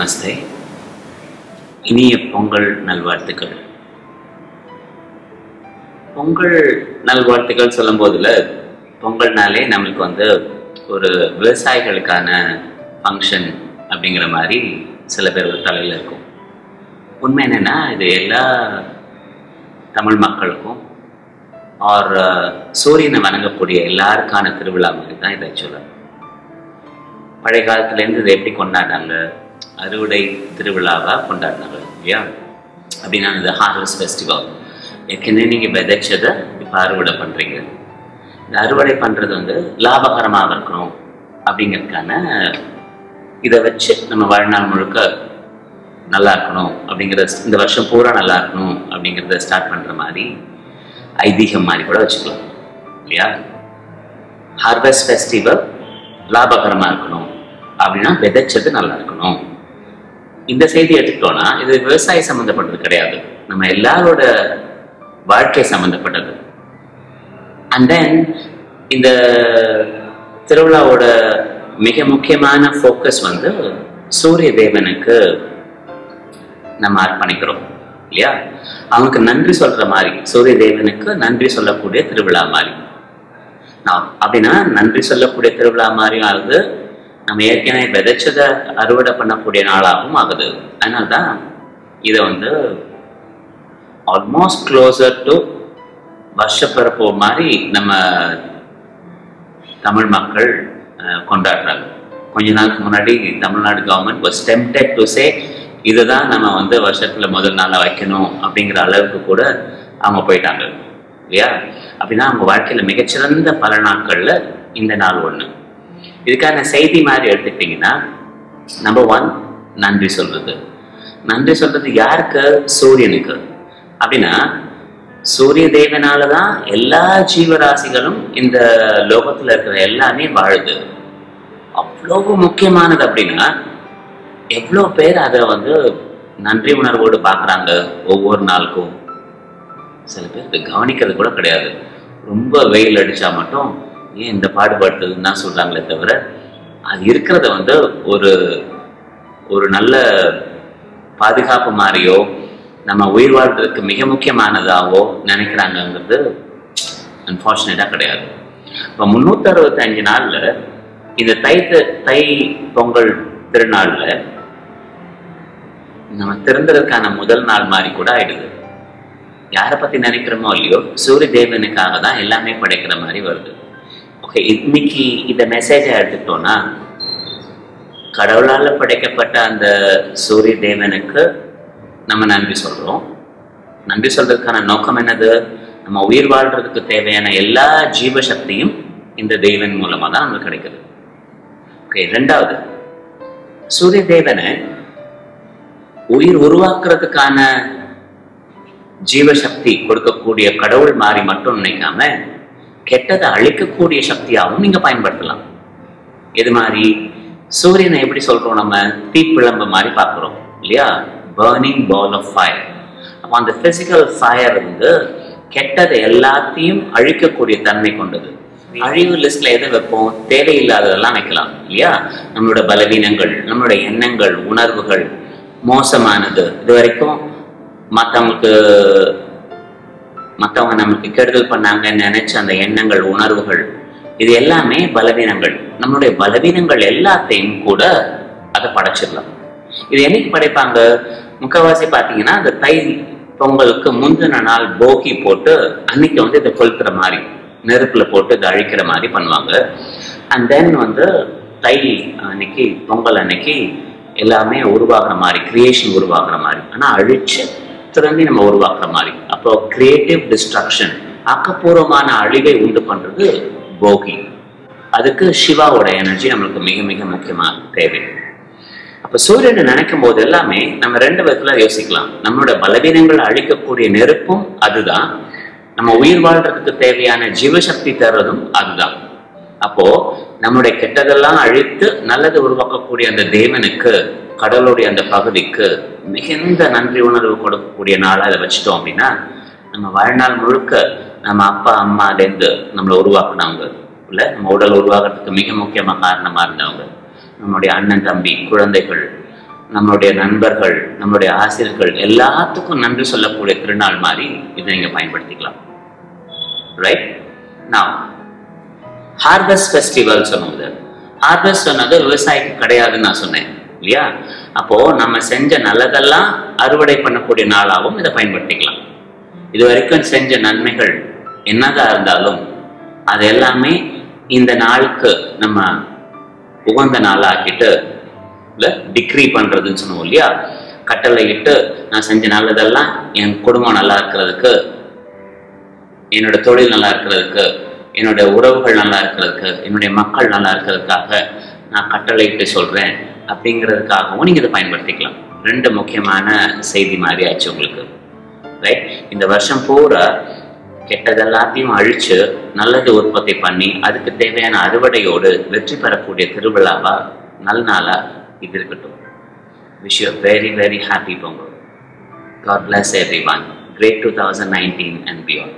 நமஸ்தே. இனிய பொங்கல் நல்வாழ்த்துக்கள். பொங்கல் நல்வாழ்த்துக்கள் சொல்லும் போதுல பொங்கல்னாலே நம்மளுக்கு ஒரு விவசாயிகளுக்கான ஃபங்க்ஷன் அப்படிங்கிற மாதிரி சில பேர் தலையில் இருக்கும். உண்மை என்னன்னா, இது எல்லா தமிழ் மக்களுக்கும் சூரியனை வணங்கக்கூடிய எல்லாருக்கான திருவிழா மாதிரி தான் இதை சொல்லலாம். பழைய காலத்துலேருந்து இதை எப்படி கொண்டாடினாங்க? அறுவடை திருவிழாவாக கொண்டாடினாங்க இல்லையா? அப்படின்னா இந்த ஹார்வெஸ்ட் ஃபெஸ்டிவல். ஏற்கனவே நீங்கள் விதைச்சதை இப்போ அறுவடை பண்ணுறீங்க. இந்த அறுவடை பண்ணுறது லாபகரமாக இருக்கணும் அப்படிங்கிறதுக்கான இதை வச்சு நம்ம வாழ்நாள் முழுக்க நல்லா இருக்கணும் அப்படிங்கிற, இந்த வருஷம் பூரா நல்லா இருக்கணும் அப்படிங்கிறத ஸ்டார்ட் பண்ணுற மாதிரி ஐதீகம் மாதிரி கூட வச்சுக்கலாம் இல்லையா? ஹார்வெஸ்ட் ஃபெஸ்டிவல் லாபகரமாக இருக்கணும் அப்படின்னா விதைச்சது நல்லா இருக்கணும். இந்த செய்தி எடுத்துக்கிட்டோம்னா இது விவசாய சம்மந்தப்பட்டது கிடையாது, நம்ம எல்லாரோட வாழ்க்கை சம்மந்தப்பட்டது. அண்ட் தென் இந்த திருவிழாவோட மிக முக்கியமான ஃபோக்கஸ் சூரிய தேவனுக்கு நம்ம அர்ப்பணிக்கிறோம் இல்லையா? அவனுக்கு நன்றி சொல்ற மாதிரி, சூரிய தேவனுக்கு நன்றி சொல்லக்கூடிய திருவிழா மாதிரி. அப்படின்னா நன்றி சொல்லக்கூடிய திருவிழா மாதிரியும் ஆகுது, நம்ம ஏற்கனவே விதைச்சதை அறுவடை பண்ணக்கூடிய நாளாகவும் ஆகுது. அதனால்தான் இதை ஆல்மோஸ்ட் க்ளோசர் டு வருஷப்பிறப்பு மாதிரி நம்ம தமிழ் மக்கள் கொண்டாடுறாங்க. கொஞ்ச நாளுக்கு முன்னாடி Tamil Nadu government was tempted to say இதுதான் நம்ம வருஷத்துல முதல் நாளா வைக்கணும் அப்படிங்கிற அளவுக்கு கூட அவங்க போயிட்டாங்க இல்லையா? அப்படின்னா அவங்க வாழ்க்கையில மிகச்சிறந்த பல நாட்கள்ல இந்த நாள் ஒண்ணு. இதுக்கான செய்தி மாதிரி எடுத்துக்கிட்டீங்கன்னா, நம்பர் 1 நன்றி சொல்றது. நன்றி சொல்றது யாருக்கு? சூரியனுக்கு. அப்படின்னா சூரிய தேவனாலதான் எல்லா ஜீவராசிகளும் இந்த லோகத்துல இருக்கிற எல்லாமே வாழுது. அவ்வளவு முக்கியமானது. அப்படின்னா எவ்வளவு பேர் அதை நன்றி உணர்வோடு பாக்குறாங்க ஒவ்வொரு நாளுக்கும்? சில பேருக்கு கவனிக்கிறது கூட கிடையாது. ரொம்ப வெயில் அடிச்சா மட்டும் ஏன் இந்த பாடுபடுத்துதுன்னு தான் சொல்றாங்களே தவிர, அது இருக்கிறத ஒரு நல்ல பாதுகாப்பு மாதிரியோ நம்ம உயிர் வாழ்றதுக்கு மிக முக்கியமானதாவோ நினைக்கிறாங்கிறது அன்பார்ச்சுனேட்டா கிடையாது. இப்போ 365 நாள்ல இந்த தை பொங்கல் திருநாள்ல நம்ம திறந்ததுக்கான முதல் நாள் மாதிரி கூட ஆயிடுது. யாரை பத்தி நினைக்கிறோமோ இல்லையோ, சூரிய தேவனுக்காக தான் எல்லாமே படைக்கிற மாதிரி வருது. ஓகே, இன்னைக்கு இந்த மெசேஜை எடுத்துக்கிட்டோம்னா, கடவுளால படைக்கப்பட்ட அந்த சூரிய தேவனுக்கு நம்ம நன்றி சொல்றோம். நன்றி சொல்றதுக்கான நோக்கம் என்னது? நம்ம உயிர் வாழ்றதுக்கு தேவையான எல்லா ஜீவசக்தியும் இந்த தேவன் மூலமா தான் நமக்கு கிடைக்குது. ஓகே, 2வது, சூரிய தேவனை உயிர் உருவாக்குறதுக்கான ஜீவசக்தி கொடுக்கக்கூடிய கடவுள் மாதிரி மட்டும் நினைக்காம கெட்டதை அழிக்கக்கூடிய சக்தியாகவும் நீங்க பயன்படுத்தலாம். எது மாதிரி? சூரியனை எப்படி சொல்றோம்? நம்ம தீப்பிழம்பு மாதிரி பார்க்கிறோம் இல்லையா? Burning ball of fire. அப்போ அந்த பிசிக்கல் ஃபயர் கெட்டதை எல்லாத்தையும் அழிக்கக்கூடிய தன்மை கொண்டது. அழிவு லிஸ்ட்ல எதை வைப்போம்? தேவையில்லாததெல்லாம் வைக்கலாம் இல்லையா? நம்மளோட பலவீனங்கள், நம்மளோட எண்ணங்கள், உணர்வுகள், மோசமானது, இது வரைக்கும் மற்றவங்க நமக்கு கெடுதல் பண்ணாங்கன்னு நினைச்ச அந்த எண்ணங்கள், உணர்வுகள், இது எல்லாமே பலவீனங்கள். நம்மளுடைய பலவீனங்கள் எல்லாத்தையும் கூட அதை படைச்சிடலாம். இது என்னைக்கு படைப்பாங்க? முக்கவாசி பார்த்தீங்கன்னா அந்த தை பொங்கலுக்கு முந்தின நாள் போகி போட்டு அன்னைக்கு இதை கொளுத்துற மாதிரி, நெருப்புல போட்டு இதை அழிக்கிற மாதிரி பண்ணுவாங்க. அண்ட் தென் தை அன்னைக்கு, பொங்கல் அன்னைக்கு எல்லாமே உருவாகிற மாதிரி, கிரியேஷன் உருவாகிற மாதிரி, ஆனா அழிச்சு திரும்பி நம்ம உருவாக்குற மாதிரி. அப்போ கிரியேட்டிவ் டிஸ்ட்ரக்ஷன், ஆக்கப்பூர்வமான அழிவை உண்டு பண்றது போகி. அதுக்கு சிவாவோட எனர்ஜி நம்மளுக்கு மிக மிக முக்கியமா தேவை. அப்ப சூரியனை நினைக்கும் போது எல்லாமே நம்ம 2 விதத்துல யோசிக்கலாம். நம்மளோட பலவீனங்களை அழிக்கக்கூடிய நெருப்பும் அதுதான், நம்ம உயிர் வாழ்றதுக்கு தேவையான ஜீவசக்தி தர்றதும் அதுதான். அப்போ நம்மளுடைய கெட்டதெல்லாம் அழித்து நல்லது உருவாக்கக்கூடிய அந்த தேவனுக்கு, கடவுளுடைய அந்த பகுதிக்கு மிகுந்த நன்றி உணர்வு கொடுக்கக்கூடிய நாளா அதை வச்சுட்டோம் அப்படின்னா, நம்ம வாழ்நாள் முழுக்க நம்ம அப்பா அம்மாலேருந்து நம்மளை உருவாக்குனவங்க இல்லை, நம்ம உடல் உருவாகிறதுக்கு மிக முக்கியமாக காரணமாக இருந்தவங்க, நம்மளுடைய அண்ணன் தம்பி குழந்தைகள், நம்மளுடைய நண்பர்கள், நம்மளுடைய ஆசிரியர்கள் எல்லாத்துக்கும் நன்றி சொல்லக்கூடிய திருநாள் மாதிரி இதை நீங்க பயன்படுத்திக்கலாம். ரைட்? நான் ஹார்வெஸ்ட் ஃபெஸ்டிவல் சொன்னது, ஹார்வெஸ்ட் சொன்னது விவசாயிக்கு கிடையாதுன்னு நான் சொன்னேன் இல்லையா? அப்போ நம்ம செஞ்ச நல்லதெல்லாம் அறுவடை பண்ணக்கூடிய நாளாகவும் இதை பயன்படுத்திக்கலாம். இது வரைக்கும் செஞ்ச நன்மைகள் என்னதான் இருந்தாலும் அது எல்லாமே இந்த நாளுக்கு நம்ம உகந்த நாளாக்கிட்டு டிக்ரீ பண்றதுன்னு சொன்னோம் இல்லையா? கட்டளை இட்டு நான் செஞ்ச நல்லதெல்லாம் என் குடும்பம் நல்லா இருக்கிறதுக்கு, என்னோட தொழில் நல்லா இருக்கிறதுக்கு, என்னுடைய உறவுகள் நல்லா இருக்கிறதுக்கு, என்னுடைய மக்கள் நல்லா இருக்கிறதுக்காக நான் கட்டளையிட்டு சொல்றேன் அப்படிங்கிறதுக்காகவும் நீங்க இதை பயன்படுத்திக்கலாம். ரெண்டு முக்கியமான செய்தி மாதிரி ஆச்சு உங்களுக்கு. ரைட்? இந்த வருஷம் பூரா கெட்டதெல்லாத்தையும் அழிச்சு நல்லது உற்பத்தி பண்ணி அதுக்கு தேவையான அறுவடையோடு வெற்றி பெறக்கூடிய திருவிழாவா நல்நாளா இது இருக்கட்டும். Wish you a very, very happy Pongal. God bless everyone. Great 2019 and beyond.